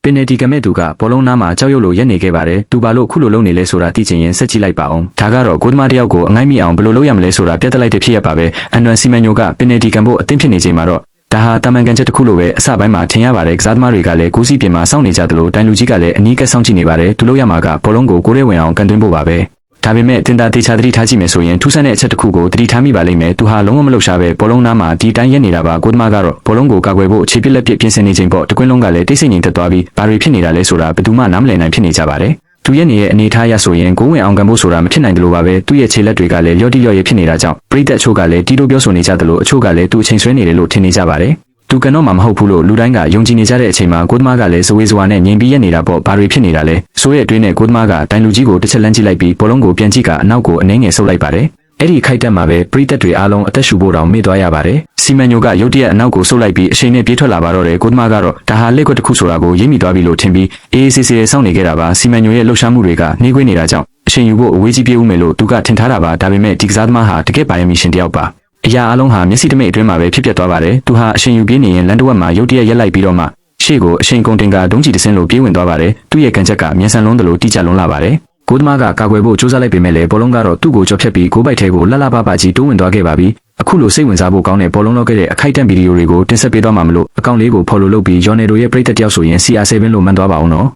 ပင်နယ်တီကမဲ့သူကဘောလုံးနားမှာကြောက်ရွံ့လို့ရက်နေခဲ့ပါတယ်သူဘာလို့ခုလိုလုပ်နေလဲဆိုတာသိချင်ရင်ဆက်ကြည့်လိုက်ပါအောင်ဒါကတော့ကိုသမားတယောက်ကိုအငိုက်မိအောင်ဘယ်လိုလုပ်ရမလဲဆိုတာပြတ်တက်လိုက်တဲ့ဖြစ်ရပါပဲအန်နွန်စီမန်ညိုကပင်နယ်တီကန်ဖို့အသင့်ဖြစ်နေချိန်မှာတော့ဒါဟာတာမန်ကန်ချက်တစ်ခုလိုပဲအစပိုင်းမှာထင်ရပါတယ်ကစားသမားတွေကလည်းကိုစီပြင်မှာစောင့်နေကြသလိုတိုင်လူကြီးကလည်းအနီးကပ်စောင့်ကြည့်နေပါတယ်သူလို့ရမှာကဘောလုံးကိုကိုရဲဝင်အောင်ကန်သွင်းဖို့ပါပဲဒါပေမဲ့တင်တာတေချာသတိထားကြည့်မယ်ဆိုရင်ထူးဆန်းတဲ့အချက်တစ်ခုကိုသတိထားမိပါလိမ့်မယ်သူဟာလုံးဝမလှုပ်ရှားပဲဘောလုံးနားမှာဒီတိုင်းရက်နေတာပါကိုသမားကတော့ဘောလုံးကိုကာကွယ်ဖို့အခြေပြက်လက်ပြပြင်ဆင်နေချိန်ပေါ့တကွင်းလုံးကလည်းတိတ်ဆိတ်ငြိမ်သက်သွားပြီးဘာတွေဖြစ်နေတာလဲဆိုတာဘယ်သူမှနားမလည်နိုင်ဖြစ်နေကြပါတယ်သူရဲ့နေရဲ့အနေထားရဆိုရင်ကိုဝင်အောင်ကန်ဖို့ဆိုတာမဖြစ်နိုင်တယ်လို့ပါပဲသူ့ရဲ့ခြေလက်တွေကလည်းလျော့တိလျော့ရဲဖြစ်နေတာကြောင့်ပရိသတ်အချို့ကလည်းတီးတိုးပြောဆိုနေကြသလိုအချို့ကလည်းသူအချိန်ဆွဲနေတယ်လို့ထင်နေကြပါတယ်သူကတော့မှမဟုတ်ဘူးလို့လူတိုင်းကယုံကြည်နေကြတဲ့အချိန်မှာကိုသမားကလည်းဇဝေဇဝါနဲ့ငြိမ်ပြီးရနေတာပေါ့ဘာတွေဖြစ်နေတာလဲဆိုရဲ့အတွင်းနဲ့ကိုသမားကတိုင်လူကြီးကိုတစ်ချက်လန်းကြည့်လိုက်ပြီးဘောလုံးကိုပြန်ကြည့်ကအနောက်ကိုအနှဲငယ်ဆုပ်လိုက်ပါတယ်အဲ့ဒီခိုက်တက်မှာပဲပရိသတ်တွေအားလုံးအသက်ရှူဖို့တောင်မေ့သွားရပါတယ်စီမန်ညိုကရုတ်တရက်အနောက်ကိုဆုပ်လိုက်ပြီးအချိန်နဲ့ပြေးထွက်လာပါတော့တယ်ကိုသမားကတော့ဒါဟာလက်ကွက်တစ်ခုဆိုတာကိုရိပ်မိသွားပြီလို့ထင်ပြီးအေးအေးဆေးဆေးစောင့်နေခဲ့တာပါစီမန်ညိုရဲ့လှုပ်ရှားမှုတွေကနှေးကွေးနေတာကြောင့်အချိန်ယူဖို့အဝေးကြီးပြေးဦးမယ်လို့သူကထင်ထားတာပါဒါပေမဲ့ဒီကစားသမားဟာတကယ့်ပါရမီရှင်တယောက်ပါအရာအလုံးဟာမျက်စိတမိတ်အတွင်းမှာပဲဖြစ်ပျက်သွားပါတယ်သူဟာအရှင်ယူပြေးနေရင်လန်တဝက်မှာရုတ်တရက်ရက်လိုက်ပြီးတော့မှရှေ့ကိုအရှင်ကုန်တင်ကဒုံးချီတစင်းလိုပြေးဝင်သွားပါတယ်သူ့ရဲ့ကန်ချက်ကမြန်ဆန်လုံးတယ်လို့တိကျလွန်းလာပါတယ်ကိုသမားကကာကွယ်ဖို့စူးစမ်းလိုက်ပေမဲ့လည်းဘောလုံးကတော့သူ့ကိုကျော်ဖြတ်ပြီးဂိုးပိုက်ထဲကိုလှလှပပကြီးတိုးဝင်သွားခဲ့ပါပြီအခုလိုစိတ်ဝင်စားဖို့ကောင်းတဲ့ဘောလုံးလောက်ခဲ့တဲ့အခိုက်အတန့်ဗီဒီယိုတွေကိုတင်ဆက်ပေးသွားမှာမလို့အကောင့်လေးကိုဖော်လို့လုပ်ပြီးယော်နယ်ဒိုရဲ့ပရိသတ်တယောက်ဆိုရင် CR7 လို့မှန်းသွားပါအောင်နော်